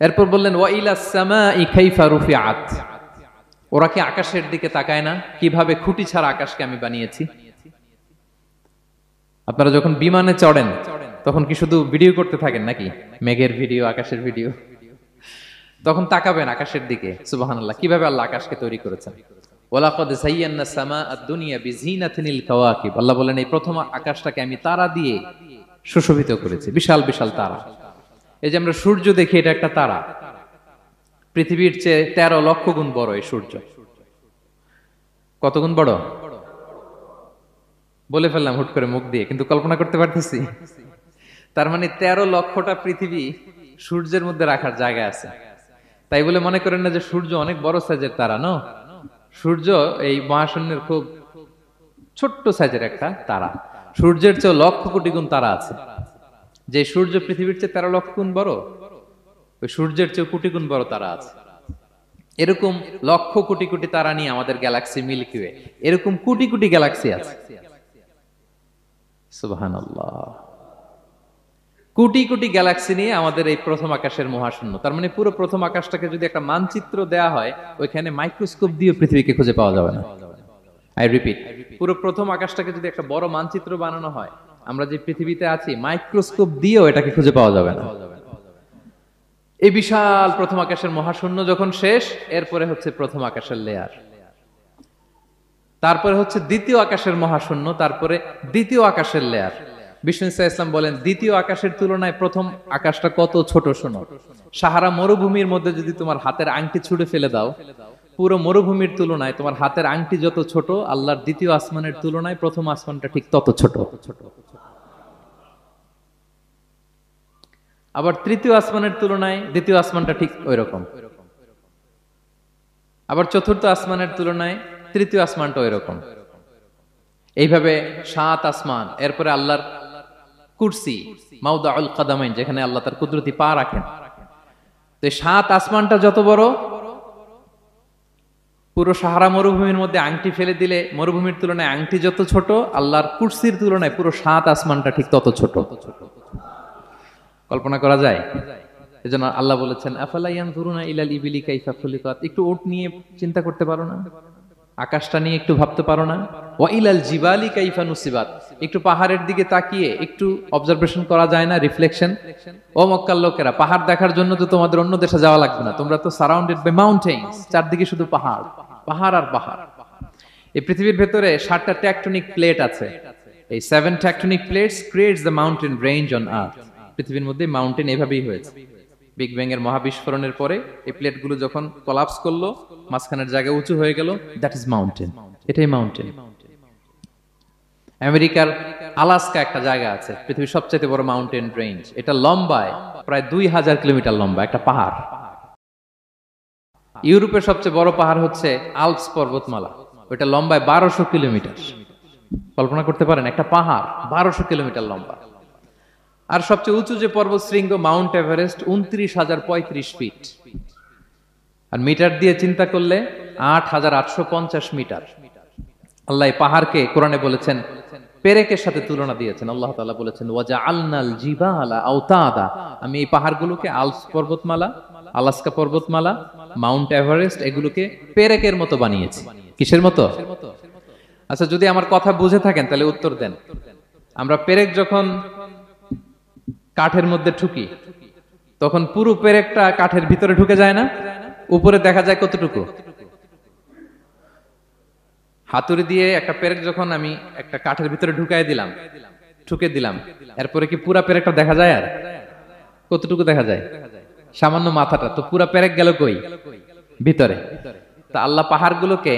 এরপর বললেন ওয়া ইলাস সামাই কাইফা রুফিআত, ওরা কি আকাশের দিকে তাকায় না কিভাবে খুঁটি ছাড়া আকাশকে আমি বানিয়েছি। আপনারা যখন বিমানে চড়েন তখন কি শুধু ভিডিও করতে থাকেন নাকি, মেঘের ভিডিও, আকাশের ভিডিও? তখন তাকাবেন আকাশের দিকে, সুবহানাল্লাহ, কিভাবে আল্লাহ আকাশকে তৈরি করেছেন। ওয়ালাকাদ যায়্যানা সামাআদ দুনিয়া বিজিনাতিল কাওয়াকিব, আল্লাহ বলেন এই প্রথম আকাশটাকে আমি তারা দিয়ে সুশোভিত করেছি, বিশাল বিশাল তারা। এই যে আমরা সূর্য দেখি, এটা একটা তারা, পৃথিবীর চেয়ে 13 লক্ষ গুণ বড় এই সূর্য। কত গুণ বড় বলে ফেললাম হুট করে মুখ দিয়ে, কিন্তু কল্পনা করতে পারতেছি। তার মানে 13 লক্ষটা পৃথিবী সূর্যের মধ্যে রাখার জায়গা আছে। তাই বলে মনে করেন না যে সূর্য অনেক বড় সাইজের তারা, নো। সূর্য এই মহাশূন্যের খুব ছোট্ট সাইজের একটা তারা। সূর্যের চেয়ে লক্ষ কোটি গুণ তারা আছে। যে সূর্য পৃথিবীর চেয়ে 13 লক্ষ গুণ বড়, ওই সূর্যের চেয়ে কোটি গুণ বড় তারা আছে। এরকম লক্ষ কোটি কোটি তারা নিয়ে আমাদের গ্যালাক্সি মিল্কি ওয়ে, এরকম কোটি কোটি গ্যালাক্সি আছে। সুবহানাল্লাহ, কোটি কোটি গ্যালাক্সি নিয়ে আমাদের এই প্রথম আকাশের মহাশূন্য। তার মানে পুরো প্রথম আকাশটাকে যদি একটা মানচিত্র দেয়া হয়, ওইখানে মাইক্রোস্কোপ দিয়ে পৃথিবীকে খুঁজে পাওয়া যাবে না। আই রিপিট, পুরো প্রথম আকাশটাকে যদি একটা বড় মানচিত্র বানানো হয়, আমরা যে পৃথিবীতে আছি মাইক্রোস্কোপ দিয়েও এটাকে খুঁজে পাওয়া যাবে না। এই বিশাল প্রথম আকাশের মহাশূন্য যখন শেষ, এরপরে হচ্ছে প্রথম আকাশের লেয়ার, তারপরে হচ্ছে দ্বিতীয় আকাশের মহাশূন্য, তারপরে দ্বিতীয় আকাশের লেয়ার। বিষ্ণু ইসলাম বলেন দ্বিতীয় আকাশের তুলনায় প্রথম আকাশটা কত ছোট শোনো। সাহারা মরুভূমির মধ্যে যদি তোমার হাতের আংটি ছুঁড়ে ফেলে দাও, পুরো মরুভূমির তুলনায় তোমার হাতের আংটি যত ছোট, আল্লাহর দ্বিতীয় আসমানের তুলনায় প্রথম আসমানটা ঠিক তত ছোট। আবার তৃতীয় আসমানের তুলনায় দ্বিতীয় আসমানটা ঠিক ওই রকম। আবার চতুর্থ আসমানের তুলনায় তৃতীয় আসমানটা ওই রকম। এইভাবে 7 আসমান, এরপরে আল্লাহর কুরসি, মাউদাউল কাদামাইন, যেখানে আল্লাহ তার কুদরতি পা রাখেন। তো 7 আসমানটা যত বড়, পুরো সাহারা মরুভূমির মধ্যে আংটি ফেলে দিলে মরুভূমির তুলনায় আংটি যত ছোট, আল্লাহর কুরসির তুলনায় পুরো 7 আসমানটা ঠিক তত ছোট। কল্পনা করা যায়? এজন্য আল্লাহ বলেছেন আফালা ইয়ানজুরুনা ইলাল ইবিলি কাইফা খুলিকাত, একটু উট নিয়ে চিন্তা করতে পারো না? আকাশটা নিয়ে একটু ভাবতে পারো না? ওয়া ইলাল জিবালি কাইফা নুসিবাত, একটু পাহাড়ের দিকে তাকিয়ে একটু অবজারভেশন করা যায় না, রিফ্লেকশন? ও মক্কার লোকেরা, পাহাড় দেখার জন্য তো তোমাদের অন্য দেশে যাওয়া লাগবে না, তোমরা তো সারাউন্ডেড বাই মাউন্টেইনস, চারদিকে শুধু পাহাড়, পাহাড় আর পাহাড়। এই পৃথিবীর ভেতরে 7টা টেকটনিক প্লেট আছে। এই 7 tectonic plates creates the mountain range on earth. পৃথিবীর মধ্যে মাউন্টেন এভাবেই হয়েছে। বিগ ব্যাং এর মহাবিস্ফোরণের পরে এই প্লেটগুলো যখন কোলাপস করলো, মাঝখানের জায়গা উঁচু হয়ে গেল, দ্যাট ইজ মাউন্টেন। এটাই মাউন্টেন। আমেরিকার আলাস্কা একটা জায়গা আছে, পৃথিবীর সবচেয়ে বড় মাউন্টেন রেঞ্জ। এটা লম্বায় প্রায় 2000 কিলোমিটার লম্বা একটা পাহাড়। ইউরোপের সবচেয়ে বড় পাহাড় হচ্ছে আল্পস পর্বতমালা, ওইটা লম্বায় 1200 কিলোমিটার। কল্পনা করতে পারেন, একটা পাহাড় 1200 কিলোমিটার লম্বা। আর সবচেয়ে উঁচু যে পর্বত শৃঙ্গ মাউন্ট এভারেস্ট 29,035 ফিট। আর মিটার দিয়ে চিন্তা করলে 8,850 মিটার। আল্লাহ পাহাড়কে কোরআনে বলেছেন পেরেকের সাথে তুলনা দিয়েছেন। আল্লাহ তাআলা বলেছেন ওয়াজআলনাল জিবালা আওতাদা, আমি এই পাহাড়গুলোকে আল্পস পর্বতমালা, আলাস্কা পর্বতমালা, মাউন্ট এভারেস্ট, এগুলোকে পেরেকের মতো বানিয়েছি। কিসের মতো? আচ্ছা, যদি আমার কথা বুঝে থাকেন তাহলে উত্তর দেন। আমরা পেরেক যখন কাঠের মধ্যে ঠুকি, তখন পুরো পেরেকটা কাঠের ভিতরে ঢুকে যায় না? উপরে দেখা যায় কতটুকু? হাতুড়ি দিয়ে একটা পেরেক যখন আমি একটা কাঠের ভিতরে ঠুকে দিলাম, এরপরে কি পুরা পেরেকটা দেখা যায়? আর কতটুকু দেখা যায়? সামান্য মাথাটা। তো পুরা পেরেক গেল কই? ভিতরে। তা আল্লাহ পাহাড়গুলোকে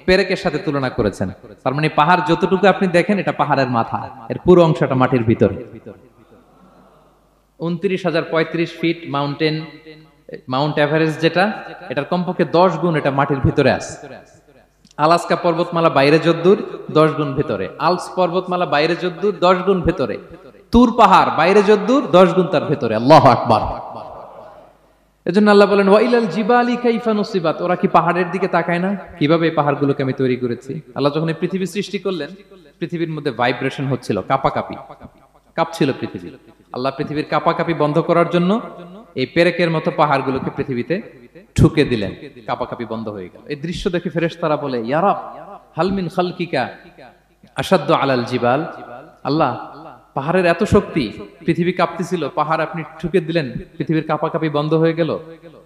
পেরেকের সাথে তুলনা করেছেন। তার মানে পাহাড় যতটুকু আপনি দেখেন, এটা পাহাড়ের মাথা, এর পুরো অংশটা মাটির ভিতরে। 29,035 ফিট মাউন্টেন, মাউন্ট এভারেস্ট যেটা, এটার কমপক্ষে 10 গুণ এটা মাটির ভিতরে আছে। আলাস্কা পর্বতমালা বাইরে যদ্দূর, 10 গুণ ভিতরে। আল্পস পর্বতমালা বাইরে যদ্দূর, 10 গুণ ভিতরে। তুর পাহাড় বাইরে যদ্দূর, 10 গুণ তার ভিতরে। আল্লাহু আকবার। এজন্য আল্লাহ বলেন ওয়া ইলাল জিবালি কাইফা নুসিবাত, ওরা কি পাহাড়ের দিকে তাকায় না কিভাবে এই পাহাড়গুলোকে আমি তৈরি করেছি। আল্লাহ যখন এই পৃথিবী সৃষ্টি করলেন, পৃথিবীর মধ্যে ভাইব্রেশন হচ্ছিল, কাঁপাকাঁপি, কাঁপছিল পৃথিবী। আল্লাহ পৃথিবীর কাঁপাকাঁপি বন্ধ করার জন্য এই পেরেকের মতো পাহাড়গুলোকে পৃথিবীতে ঠুকে দিলেন, কাঁপাকাঁপি বন্ধ হয়ে গেল। এই দৃশ্য দেখে ফেরেশতারা বলে, ইয়া রব হাল মিন খালকিকা আশাদ্দু আলাল জিবাল। আল্লাহ, পাহাড়ের এত শক্তি, পৃথিবী কাঁপতেছিল, পাহাড় আপনি ঠুকে দিলেন, পৃথিবীর কাঁপাকাঁপি বন্ধ হয়ে গেল।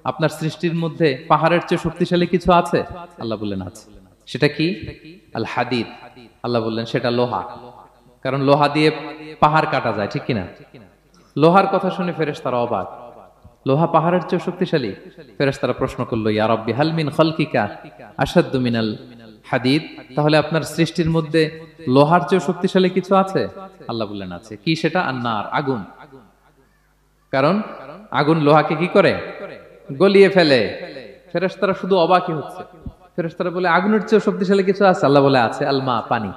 আপনার সৃষ্টির মধ্যে পাহাড়ের চেয়ে শক্তিশালী কিছু আছে? আল্লাহ বললেন আছে। সেটা কি? আল হাদিদ। আল্লাহ বললেন সেটা লোহা, কারণ লোহা দিয়ে পাহাড় কাটা যায়, ঠিক কিনা? লোহার কথা শুনে ফেরেশতারা অবাক, লোহা পাহাড়ের চেয়ে শক্তিশালী? ফেরেশতারা প্রশ্ন করলো, ইয়া রাব্বি হাল মিন খালকিকা আশাদ্দু মিনাল হাদিদ। তাহলে আপনার সৃষ্টির মধ্যে লোহার চেয়ে শক্তিশালী কিছু আছে? আল্লাহ বললেন আছে। কি সেটা? আন্নার, আগুন। কারণ আগুন লোহাকে কি করে? গলিয়ে ফেলে। ফেরেশতারা শুধু অবাকই হচ্ছে। ফেরেশতারা বলে আগুনের চেয়ে শক্তিশালী কিছু আছে? আল্লাহ বলে আছে, আলমা, পানি।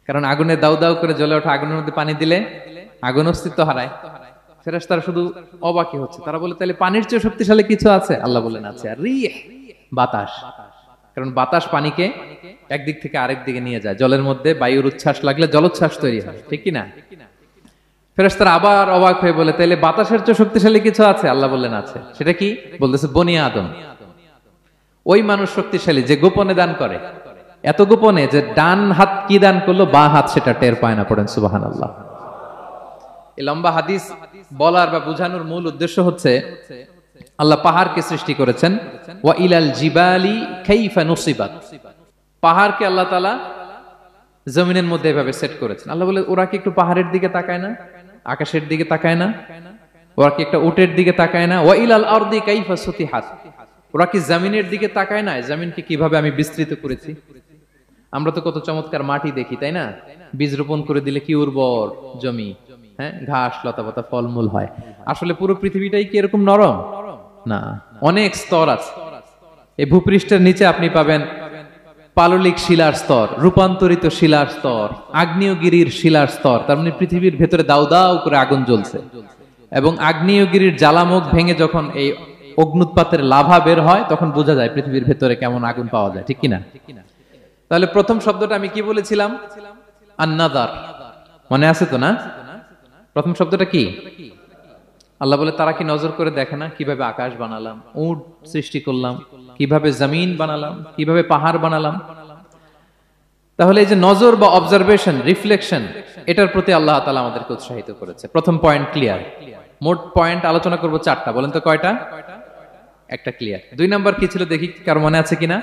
কারণ আগুনে দাউ দাউ করে জ্বলে ওঠা আগুনের মধ্যে পানি দিলে আগুন অস্তিত্ব হারায়। ফেরেশতারা শুধু অবাকই হচ্ছে। তারা বলে তাহলে পানির চেয়ে শক্তিশালী কিছু আছে? আল্লাহ বলেন আছে। আর রিহ, বাতাস। কারণ বাতাস পানিকে একদিক থেকে আরেক দিকে নিয়ে যায়। জলের মধ্যে বায়ুর উচ্ছ্বাস লাগলে জলোচ্ছ্বাস তৈরি হয়, ঠিক কি না? ফেরেশতারা আবার অবাক হয়ে বলে তাহলে বাতাসের চেয়ে শক্তিশালী কিছু আছে? আল্লাহ বললেন আছে। সেটা কি? বলতেছে বনি আদম। ওই মানুষ শক্তিশালী যে গোপনে দান করে, এত গোপনে যে ডান হাত কি দান করলো, বাঁ হাত সেটা টের পায় না। পড়েন সুবহানাল্লাহ। এই লম্বা হাদিস বলার বা বুঝানোর মূল উদ্দেশ্য হচ্ছে, আল্লাহ পাহাড়কে সৃষ্টি করেছেন। ওয়া ইলাল জিবালি কাইফা নুসিবাত। পাহাড়কে আল্লাহ তাআলা জমিনের মধ্যে এভাবে সেট করেছেন। আল্লাহ বলে ওরা কি একটু পাহাড়ের দিকে তাকায় না, আকাশের দিকে তাকায় না? ওরা কি একটা উটের দিকে তাকায় না? ওয়া ইলাল আরদি কাইফা সুতিহাত। ওরা কি জমিনের দিকে তাকায় না, জমিনকে কিভাবে আমি বিস্তৃত করেছি? আমরা তো কত চমৎকার মাটি দেখি, তাই না? বীজ রোপণ করে দিলে কি উর্বর জমি, হ্যাঁ, ঘাস লতাপাতা ফলমূল হয়। আসলে পুরো পৃথিবীটাই কি এরকম নরম? না, অনেক স্তর আছে। এই ভূপৃষ্ঠের নিচে আপনি পাবেন পাললিক শিলার স্তর, রূপান্তরিত শিলার স্তর, আগ্নেয়গিরির শিলার স্তর। তার মানে পৃথিবীর ভেতরে দাউ দাউ করে আগুন জ্বলছে, এবং আগ্নেয়গিরির জ্বালামুখ ভেঙে যখন এই অগ্নুৎপাতের লাভা বের হয়, তখন বোঝা যায় পৃথিবীর ভেতরে কেমন আগুন পাওয়া যায়, ঠিক কিনা? তাহলে প্রথম শব্দটা আমি কি বলেছিলাম? আন-নাযার। মনে আছে তো না? প্রথম শব্দটা কি? আল্লাহ বলে তারা কি নজর করে দেখে না কিভাবে আকাশ বানালাম, উট সৃষ্টি করলাম, কিভাবে জমিন বানালাম, কিভাবে পাহাড় বানালাম? তাহলে এই যে নজর বা অবজারভেশন, রিফ্লেকশন, এটার প্রতি আল্লাহ তাআলা আমাদেরকে উৎসাহিত করেছে। প্রথম পয়েন্ট ক্লিয়ার। মোট পয়েন্ট আলোচনা করব 4টা। বলেন তো কয়টা? একটা ক্লিয়ার। 2 নাম্বার কি ছিল দেখি, কার মনে আছে কিনা?